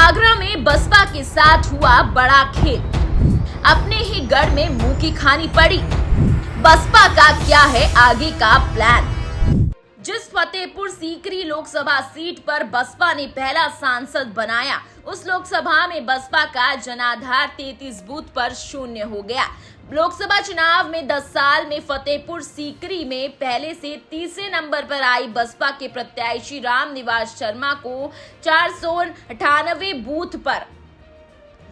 आगरा में बसपा के साथ हुआ बड़ा खेल। अपने ही गढ़ में मुंह की खानी पड़ी। बसपा का क्या है आगे का प्लान? जिस फतेहपुर सीकरी लोकसभा सीट पर बसपा ने पहला सांसद बनाया, उस लोकसभा में बसपा का जनाधार 33 बूथ पर शून्य हो गया। लोकसभा चुनाव में 10 साल में फतेहपुर सीकरी में पहले से तीसरे नंबर पर आई बसपा के प्रत्याशी रामनिवास शर्मा को 498 बूथ पर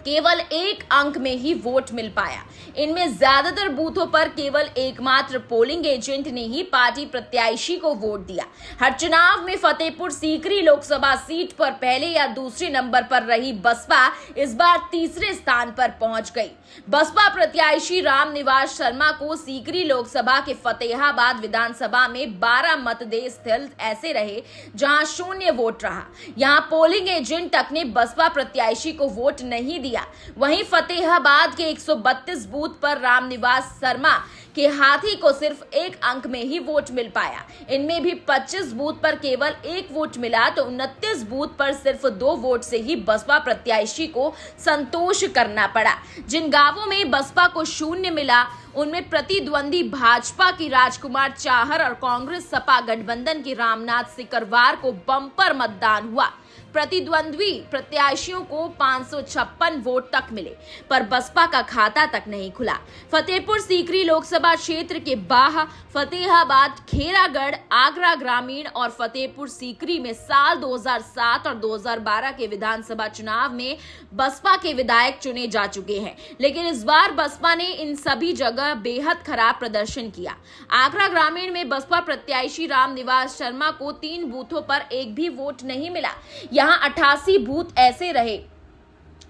केवल एक अंक में ही वोट मिल पाया। इनमें ज्यादातर बूथों पर केवल एकमात्र पोलिंग एजेंट ने ही पार्टी प्रत्याशी को वोट दिया। हर चुनाव में फतेहपुर सीकरी लोकसभा सीट पर पहले या दूसरे नंबर पर रही बसपा इस बार तीसरे स्थान पर पहुंच गई। बसपा प्रत्याशी रामनिवास शर्मा को सीकरी लोकसभा के फतेहाबाद विधानसभा में 12 मतदेय स्थल ऐसे रहे जहां शून्य वोट रहा। यहां पोलिंग एजेंट तक ने बसपा प्रत्याशी को वोट नहीं दिया। वहीं फतेहाबाद के 132 बूथ पर रामनिवास शर्मा के हाथी को सिर्फ एक अंक में ही वोट मिल पाया। इनमें भी 25 बूथ पर केवल एक वोट मिला तो 29 बूथ पर सिर्फ 2 वोट से ही बसपा प्रत्याशी को संतोष करना पड़ा। जिन गांवों में बसपा को शून्य मिला उनमें प्रतिद्वंदी भाजपा की राजकुमार चाहर और कांग्रेस सपा गठबंधन के रामनाथ सिकरवार को बम्पर मतदान हुआ। प्रतिद्वंद्वी प्रत्याशियों को 556 वोट तक मिले, पर बसपा का खाता तक नहीं खुला। फतेहपुर सीकरी लोकसभा क्षेत्र के बाह, फतेहाबाद, खेरागढ़, आगरा ग्रामीण और फतेहपुर सीकरी में साल 2007 और 2012 के विधानसभा चुनाव में बसपा के विधायक चुने जा चुके हैं, लेकिन इस बार बसपा ने इन सभी जगह बेहद खराब प्रदर्शन किया। आगरा ग्रामीण में बसपा प्रत्याशी रामनिवास शर्मा को 3 बूथों पर एक भी वोट नहीं मिला। यहां 88 बूथ ऐसे रहे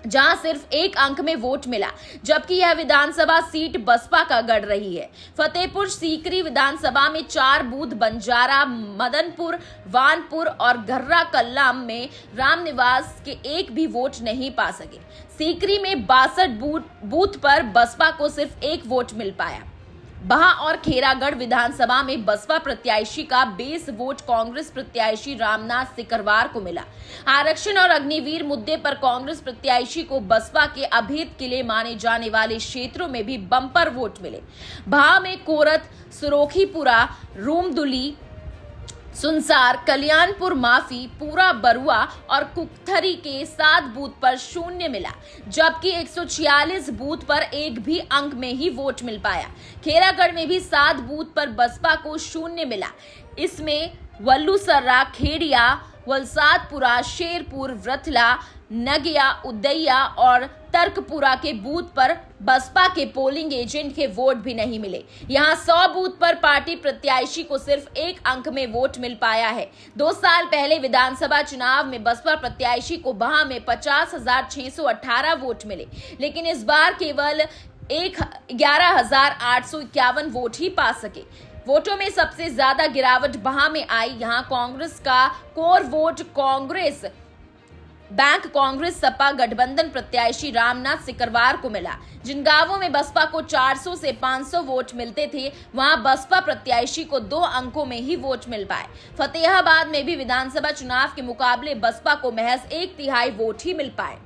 जहां सिर्फ एक अंक में वोट मिला, जबकि यह विधानसभा सीट बसपा का गढ़ रही है। फतेहपुर सीकरी विधानसभा में 4 बूथ बंजारा, मदनपुर, वानपुर और गर्रा कल्लाम में रामनिवास के एक भी वोट नहीं पा सके। सीकरी में 62 बूथ पर बसपा को सिर्फ एक वोट मिल पाया। बहा और खेरागढ़ विधानसभा में बसपा प्रत्याशी का 20 वोट कांग्रेस प्रत्याशी रामनाथ सिकरवार को मिला। आरक्षण और अग्निवीर मुद्दे पर कांग्रेस प्रत्याशी को बसपा के अभेद किले माने जाने वाले क्षेत्रों में भी बम्पर वोट मिले। बहा में कोरत, सुरोखीपुरा, रूमदुली, सुनसार, कल्याणपुर माफी, पूरा बरुआ और कुकथरी के 7 बूथ पर शून्य मिला, जबकि 146 बूथ पर एक भी अंक में ही वोट मिल पाया। खेरागढ़ में भी 7 बूथ पर बसपा को शून्य मिला। इसमें वल्लूसर्रा, खेड़िया, वलसादपुरा, शेरपुर, व्रथला, नगिया, उदैया और तर्कपुरा के बूथ पर बसपा के पोलिंग एजेंट के वोट भी नहीं मिले। यहां 100 बूथ पर पार्टी प्रत्याशी को सिर्फ एक अंक में वोट मिल पाया है। 2 साल पहले विधानसभा चुनाव में बसपा प्रत्याशी को बहा में 50,618 वोट मिले, लेकिन इस बार केवल 11,851 वोट ही पा सके। वोटों में सबसे ज्यादा गिरावट बहा में आई। यहां कांग्रेस का core vote Congress bank Congress Sapa गठबंधन प्रत्याशी रामनाथ सिकरवार को मिला। जिन गांवों में बसपा को 400 से 500 वोट मिलते थे, वहां बसपा प्रत्याशी को 2 अंकों में ही वोट मिल पाए। फतेहाबाद में भी विधानसभा चुनाव के मुकाबले बसपा को महज 1/3 वोट ही मिल पाए।